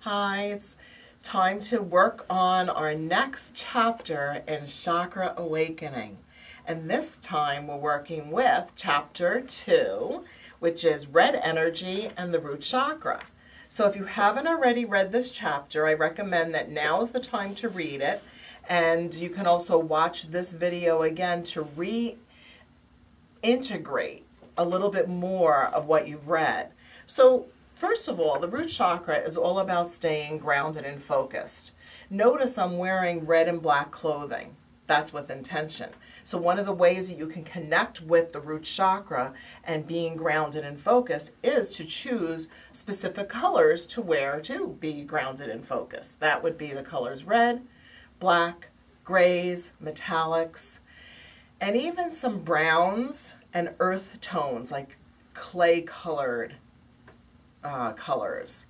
Hi, it's time to work on our next chapter in Chakra Awakening. And this time we're working with chapter 2, which is red energy and the root chakra. So if you haven't already read this chapter, I recommend that now is the time to read it. And you can also watch this video again to reintegrate a little bit more of what you've read. So first of all, the root chakra is all about staying grounded and focused. Notice I'm wearing red and black clothing. That's with intention. So one of the ways that you can connect with the root chakra and being grounded and focused is to choose specific colors to wear to be grounded and focused. That would be the colors red, black, grays, metallics, and even some browns and earth tones like clay colored colors.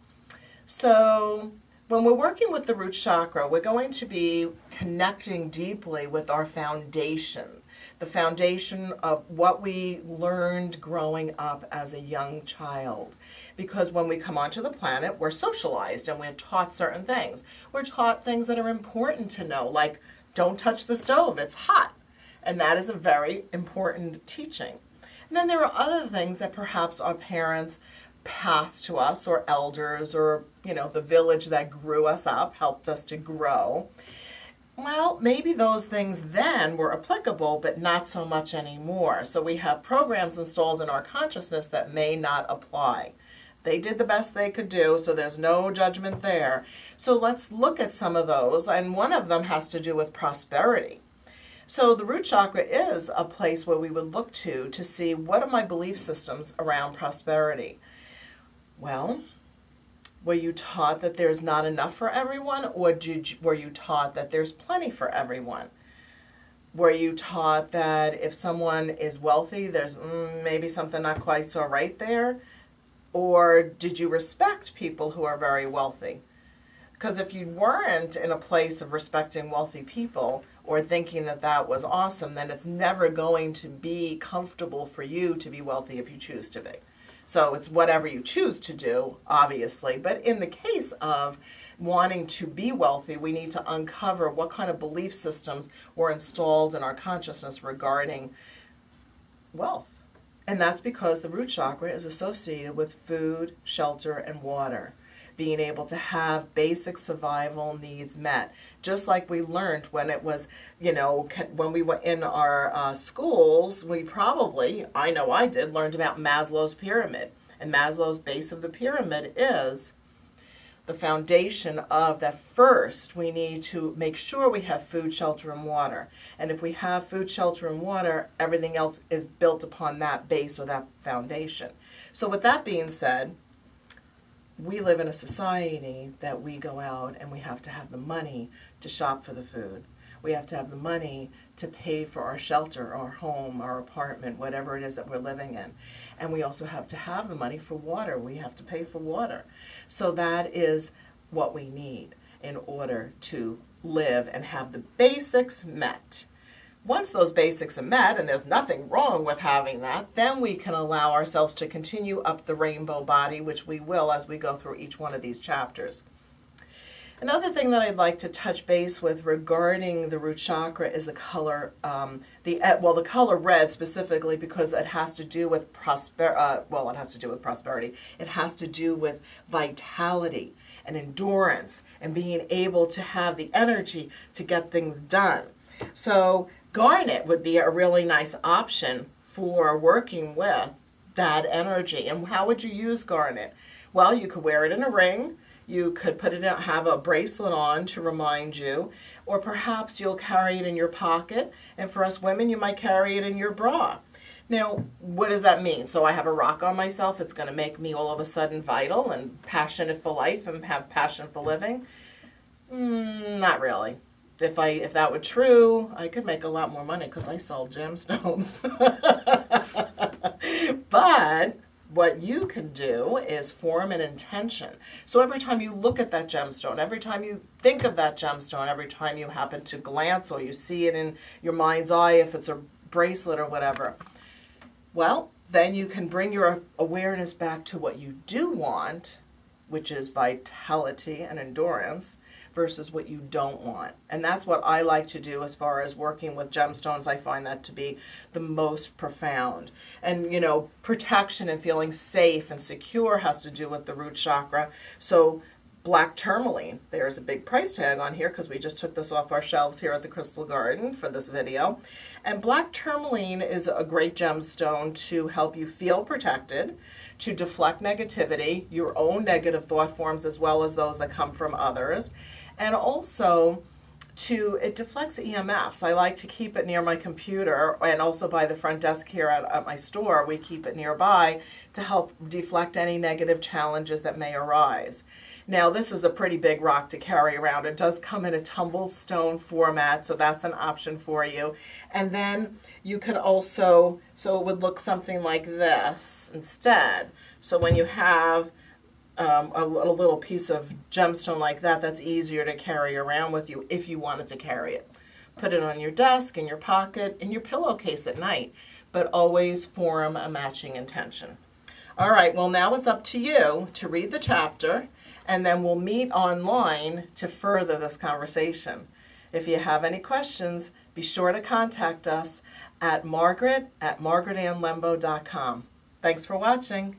So when we're working with the root chakra, we're going to be connecting deeply with our foundation, the foundation of what we learned growing up as a young child. Because when we come onto the planet, we're socialized and we're taught certain things. We're taught things that are important to know, like don't touch the stove, it's hot. And that is a very important teaching. And then there are other things that perhaps our parents passed to us, or elders, or the village that grew us up, helped us to grow. Well, maybe those things then were applicable, but not so much anymore. So we have programs installed in our consciousness that may not apply. They did the best they could do, so there's no judgment there. So let's look at some of those, and one of them has to do with prosperity. So the root chakra is a place where we would look to see what are my belief systems around prosperity. Well, were you taught that there's not enough for everyone, or were you taught that there's plenty for everyone? Were you taught that if someone is wealthy, there's maybe something not quite so right there? Or did you respect people who are very wealthy? Because if you weren't in a place of respecting wealthy people or thinking that that was awesome, then it's never going to be comfortable for you to be wealthy if you choose to be. So it's whatever you choose to do, obviously. But in the case of wanting to be wealthy, we need to uncover what kind of belief systems were installed in our consciousness regarding wealth. And that's because the root chakra is associated with food, shelter, and water. Being able to have basic survival needs met. Just like we learned when it was, when we were in our schools, we probably, I know I did, learned about Maslow's pyramid. And Maslow's base of the pyramid is the foundation of that. First, we need to make sure we have food, shelter, and water. And if we have food, shelter, and water, everything else is built upon that base or that foundation. So with that being said, we live in a society that we go out and we have to have the money to shop for the food. We have to have the money to pay for our shelter, our home, our apartment, whatever it is that we're living in. And we also have to have the money for water. We have to pay for water. So that is what we need in order to live and have the basics met. Once those basics are met, and there's nothing wrong with having that, then we can allow ourselves to continue up the rainbow body, which we will as we go through each one of these chapters. Another thing that I'd like to touch base with regarding the root chakra is the color, the color red specifically, because it has to do with it has to do with prosperity. It has to do with vitality and endurance and being able to have the energy to get things done. So garnet would be a really nice option for working with that energy. And how would you use garnet? Well, you could wear it in a ring. You could put it in, have a bracelet on to remind you, or perhaps you'll carry it in your pocket. And for us women, you might carry it in your bra. Now, what does that mean? So I have a rock on myself. It's going to make me all of a sudden vital and passionate for life and have passion for living? Not really. If that were true, I could make a lot more money because I sell gemstones. But what you can do is form an intention. So every time you look at that gemstone, every time you think of that gemstone, every time you happen to glance or you see it in your mind's eye, if it's a bracelet or whatever, well, then you can bring your awareness back to what you do want which is vitality and endurance, versus what you don't want. And that's what I like to do as far as working with gemstones. I find that to be the most profound. And, you know, protection and feeling safe and secure has to do with the root chakra. So black tourmaline, there's a big price tag on here because we just took this off our shelves here at the Crystal Garden for this video. And black tourmaline is a great gemstone to help you feel protected, to deflect negativity, your own negative thought forms as well as those that come from others, and also it deflects EMFs. I like to keep it near my computer, and also by the front desk here at my store, we keep it nearby to help deflect any negative challenges that may arise. Now, this is a pretty big rock to carry around. It does come in a tumble stone format, so that's an option for you. And then you could also, so it would look something like this instead. So when you have a little piece of gemstone like that, that's easier to carry around with you if you wanted to carry it. Put it on your desk, in your pocket, in your pillowcase at night, but always form a matching intention. All right, well, now it's up to you to read the chapter, and then we'll meet online to further this conversation. If you have any questions, be sure to contact us at Margaret@margaretannlembo.com. Thanks for watching.